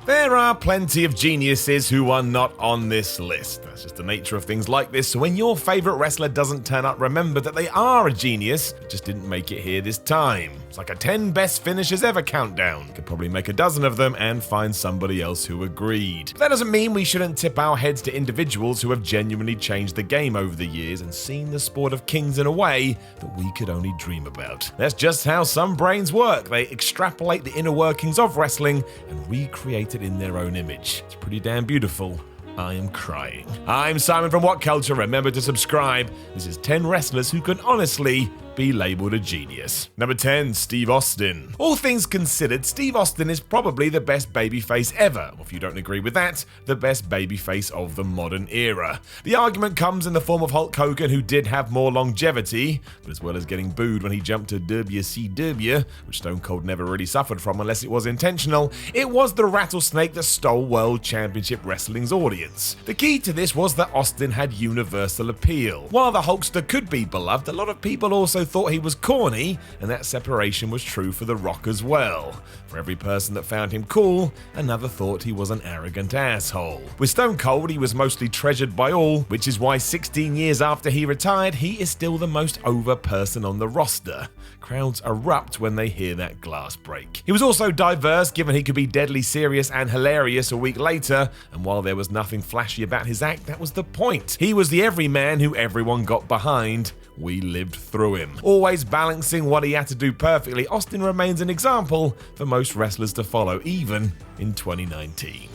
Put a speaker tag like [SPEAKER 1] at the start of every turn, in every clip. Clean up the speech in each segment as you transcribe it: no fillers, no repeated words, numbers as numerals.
[SPEAKER 1] There are plenty of geniuses who are not on this list. That's just the nature of things like this, so when your favourite wrestler doesn't turn up, remember that they are a genius, but just didn't make it here this time. It's like a 10 best finishes ever countdown. You could probably make a dozen of them and find somebody else who agreed. But that doesn't mean we shouldn't tip our heads to individuals who have genuinely changed the game over the years and seen the sport of kings in a way that we could only dream about. That's just how some brains work. They extrapolate the inner workings of wrestling and recreate it in their own image. It's pretty damn beautiful. I am crying. I'm Simon from WhatCulture. Remember to subscribe. This is 10 wrestlers who can honestly be labelled a genius. Number 10, Steve Austin. All things considered, Steve Austin is probably the best babyface ever. Or if you don't agree with that, the best babyface of the modern era. The argument comes in the form of Hulk Hogan, who did have more longevity, but as well as getting booed when he jumped to WCW, which Stone Cold never really suffered from unless it was intentional, it was the rattlesnake that stole World Championship Wrestling's audience. The key to this was that Austin had universal appeal. While the Hulkster could be beloved, a lot of people also thought he was corny, and that separation was true for The Rock as well. For every person that found him cool, another thought he was an arrogant asshole. With Stone Cold, he was mostly treasured by all, which is why 16 years after he retired, he is still the most over person on the roster. Crowds erupt when they hear that glass break. He was also diverse, given he could be deadly serious and hilarious a week later, and while there was nothing flashy about his act, that was the point. He was the everyman who everyone got behind. We lived through him. Always balancing what he had to do perfectly, Austin remains an example for most wrestlers to follow, even in 2019.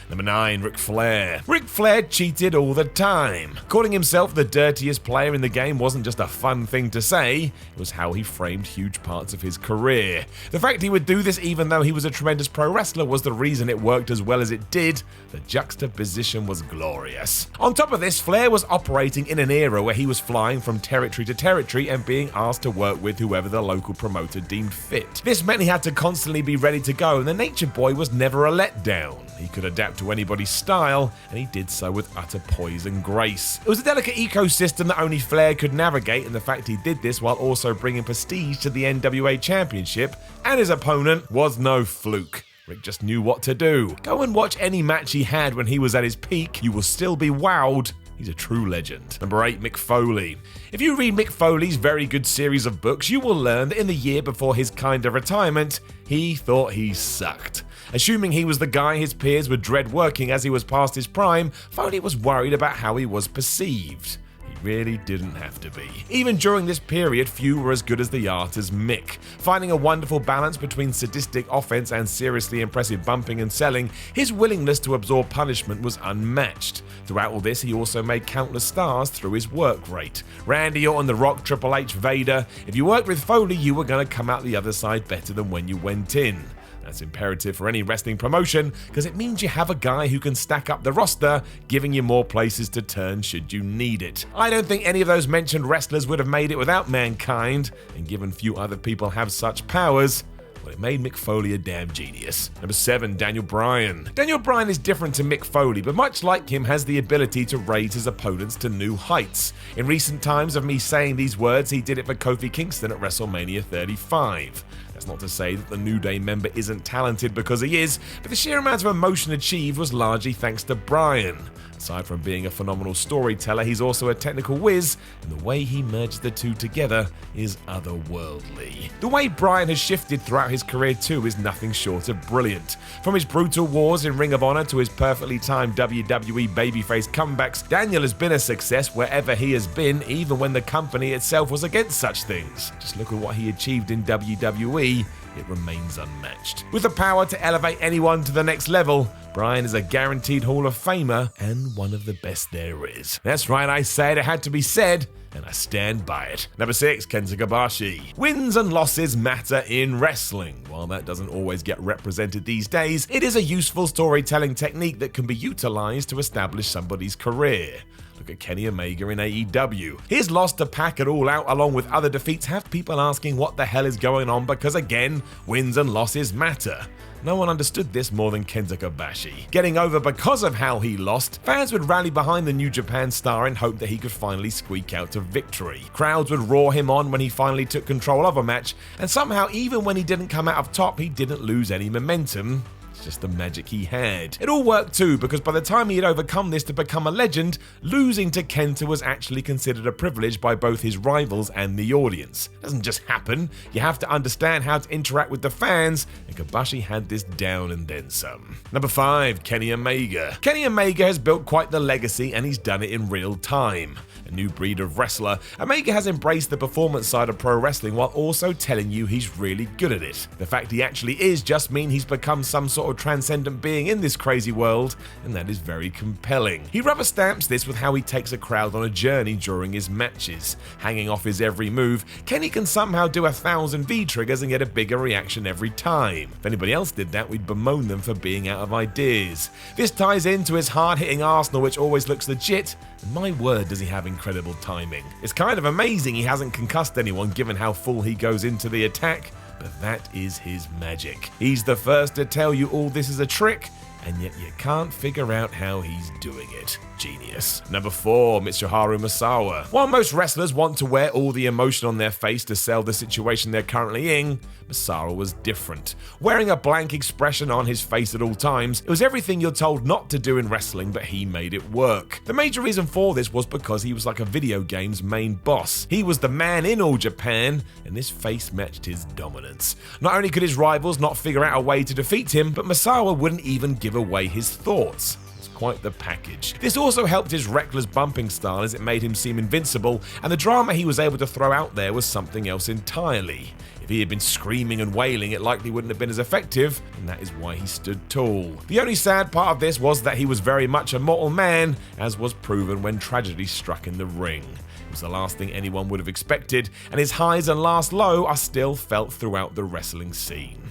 [SPEAKER 1] Number 9, Ric Flair. Ric Flair cheated all the time. Calling himself the dirtiest player in the game wasn't just a fun thing to say, it was how he framed huge parts of his career. The fact he would do this even though he was a tremendous pro wrestler was the reason it worked as well as it did. The juxtaposition was glorious. On top of this, Flair was operating in an era where he was flying from territory to territory and being asked to work with whoever the local promoter deemed fit. This meant he had to constantly be ready to go, and the Nature Boy was never a letdown. He could adapt to anybody's style, and he did so with utter poise and grace. It was a delicate ecosystem that only Flair could navigate, and the fact he did this while also bringing prestige to the NWA Championship and his opponent was no fluke. Rick just knew what to do. Go and watch any match he had when he was at his peak. You will still be wowed. He's a true legend. Number 8, Mick Foley. If you read Mick Foley's very good series of books, you will learn that in the year before his kind of retirement, he thought he sucked. Assuming he was the guy his peers would dread working as he was past his prime, Foley was worried about how he was perceived. He really didn't have to be. Even during this period, few were as good as the art as Mick. Finding a wonderful balance between sadistic offense and seriously impressive bumping and selling, his willingness to absorb punishment was unmatched. Throughout all this, he also made countless stars through his work rate. Randy Orton, The Rock, Triple H, Vader. If you worked with Foley, you were going to come out the other side better than when you went in. That's imperative for any wrestling promotion because it means you have a guy who can stack up the roster, giving you more places to turn should you need it. I don't think any of those mentioned wrestlers would have made it without Mankind, and given few other people have such powers, well, it made Mick Foley a damn genius. Number 7, Daniel Bryan. Daniel Bryan is different to Mick Foley, but much like him has the ability to raise his opponents to new heights. In recent times of me saying these words, he did it for Kofi Kingston at WrestleMania 35. That's not to say that the New Day member isn't talented, because he is, but the sheer amount of emotion achieved was largely thanks to Bryan. Aside from being a phenomenal storyteller, he's also a technical whiz, and the way he merged the two together is otherworldly. The way Bryan has shifted throughout his career too is nothing short of brilliant. From his brutal wars in Ring of Honor to his perfectly timed WWE babyface comebacks, Daniel has been a success wherever he has been, even when the company itself was against such things. Just look at what he achieved in WWE. It remains unmatched. With the power to elevate anyone to the next level, Bryan is a guaranteed Hall of Famer and one of the best there is. That's right, I said it had to be said, and I stand by it. Number 6, Kensa Kobashi. Wins and losses matter in wrestling. While that doesn't always get represented these days, it is a useful storytelling technique that can be utilized to establish somebody's career. Look at Kenny Omega in AEW. His loss to Pac at All Out, along with other defeats, have people asking what the hell is going on because, again, wins and losses matter. No one understood this more than Kensa Kobashi. Getting over because of how he lost, fans would rally behind the New Japan star in hope that he could finally squeak out to victory. Crowds would roar him on when he finally took control of a match, and somehow even when he didn't come out of top, he didn't lose any momentum. It's just the magic he had. It all worked too, because by the time he had overcome this to become a legend, losing to Kenta was actually considered a privilege by both his rivals and the audience. It doesn't just happen. You have to understand how to interact with the fans, and Kobashi had this down and then some. Number 5, Kenny Omega. Kenny Omega has built quite the legacy, and he's done it in real time. A new breed of wrestler, Omega has embraced the performance side of pro wrestling while also telling you he's really good at it. The fact he actually is just mean he's become some sort of transcendent being in this crazy world, and that is very compelling. He rubber stamps this with how he takes a crowd on a journey during his matches. Hanging off his every move, Kenny can somehow do 1,000 V-triggers and get a bigger reaction every time. If anybody else did that, we'd bemoan them for being out of ideas. This ties into his hard-hitting arsenal, which always looks legit, and my word does he have incredible timing. It's kind of amazing he hasn't concussed anyone given how full he goes into the attack, but that is his magic. He's the first to tell you all this is a trick, and yet you can't figure out how he's doing it. Genius. Number 4, Harrer Misawa. While most wrestlers want to wear all the emotion on their face to sell the situation they're currently in, Misawa was different. Wearing a blank expression on his face at all times, it was everything you're told not to do in wrestling, but he made it work. The major reason for this was because he was like a video game's main boss. He was the man in All Japan, and this face matched his dominance. Not only could his rivals not figure out a way to defeat him, but Misawa wouldn't even give away his thoughts. Quite the package. This also helped his reckless bumping style, as it made him seem invincible, and the drama he was able to throw out there was something else entirely. If he had been screaming and wailing, it likely wouldn't have been as effective, and that is why he stood tall. The only sad part of this was that he was very much a mortal man, as was proven when tragedy struck in the ring. It was the last thing anyone would have expected, and his highs and last low are still felt throughout the wrestling scene.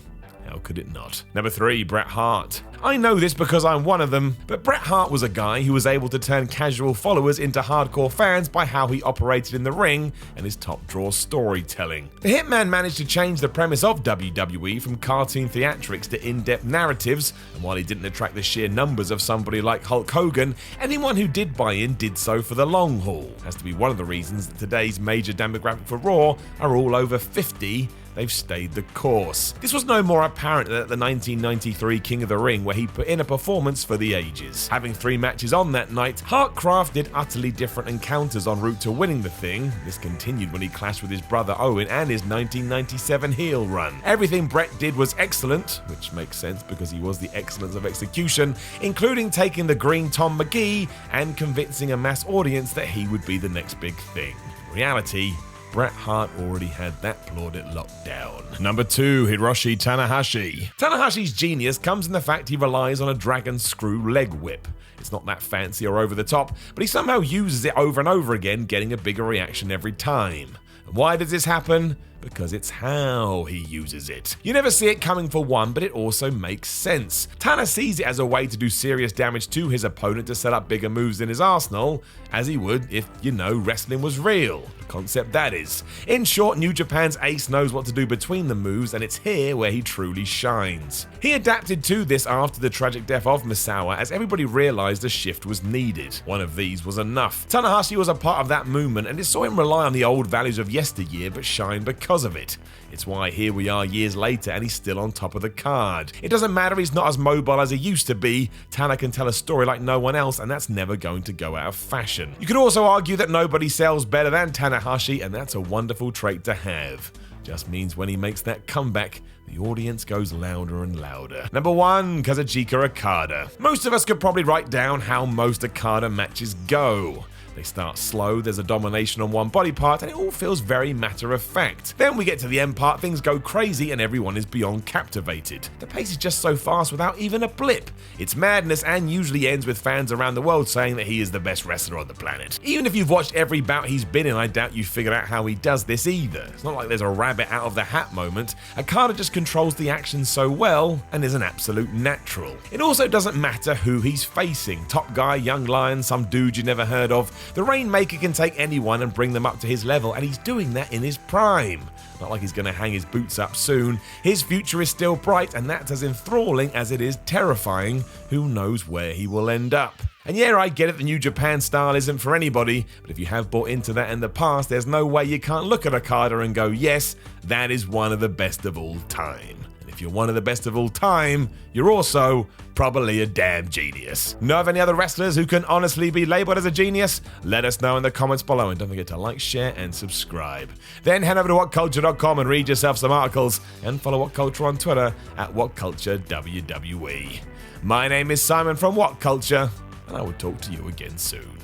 [SPEAKER 1] How could it not? Number 3, Bret Hart. I know this because I'm one of them, but Bret Hart was a guy who was able to turn casual followers into hardcore fans by how he operated in the ring and his top draw storytelling. The Hitman managed to change the premise of WWE from cartoon theatrics to in-depth narratives, and while he didn't attract the sheer numbers of somebody like Hulk Hogan, anyone who did buy in did so for the long haul. Has to be one of the reasons that today's major demographic for Raw are all over 50. They've stayed the course. This was no more apparent than at the 1993 King of the Ring, where he put in a performance for the ages. Having 3 matches on that night, Hart crafted utterly different encounters en route to winning the thing. This continued when he clashed with his brother Owen and his 1997 heel run. Everything Bret did was excellent, which makes sense because he was the excellence of execution, including taking the green Tom McGee and convincing a mass audience that he would be the next big thing. In reality, Bret Hart already had that plaudit locked down. Number 2, Hiroshi Tanahashi. Tanahashi's genius comes in the fact he relies on a dragon screw leg whip. It's not that fancy or over the top, but he somehow uses it over and over again, getting a bigger reaction every time. And why does this happen? Because it's how he uses it. You never see it coming for one, but it also makes sense. Tana sees it as a way to do serious damage to his opponent to set up bigger moves in his arsenal, as he would if, wrestling was real. The concept that is. In short, New Japan's ace knows what to do between the moves, and it's here where he truly shines. He adapted to this after the tragic death of Misawa, as everybody realized a shift was needed. One of these was enough. Tanahashi was a part of that movement, and it saw him rely on the old values of yesteryear, but shine because of it. It's why here we are years later and he's still on top of the card. It doesn't matter he's not as mobile as he used to be. Tana can tell a story like no one else, and that's never going to go out of fashion. You could also argue that nobody sells better than Tanahashi, and that's a wonderful trait to have. Just means when he makes that comeback, the audience goes louder and louder. Number 1, Kazuchika Okada. Most of us could probably write down how most Okada matches go. They start slow, there's a domination on one body part, and it all feels very matter of fact. Then we get to the end part, things go crazy, and everyone is beyond captivated. The pace is just so fast without even a blip. It's madness, and usually ends with fans around the world saying that he is the best wrestler on the planet. Even if you've watched every bout he's been in, I doubt you've figured out how he does this either. It's not like there's a rabbit out of the hat moment. Okada just controls the action so well, and is an absolute natural. It also doesn't matter who he's facing. Top guy, young lion, some dude you never heard of. The Rainmaker can take anyone and bring them up to his level, and he's doing that in his prime. Not like he's going to hang his boots up soon. His future is still bright, and that's as enthralling as it is terrifying. Who knows where he will end up? And yeah, I get it, the New Japan style isn't for anybody, but if you have bought into that in the past, there's no way you can't look at Okada and go, yes, that is one of the best of all time. if you're one of the best of all time, you're also probably a damn genius. Know of any other wrestlers who can honestly be labeled as a genius? Let us know in the comments below, and don't forget to like, share, and subscribe. Then head over to WhatCulture.com and read yourself some articles, and follow WhatCulture on Twitter at WhatCultureWWE. My name is Simon from WhatCulture, and I will talk to you again soon.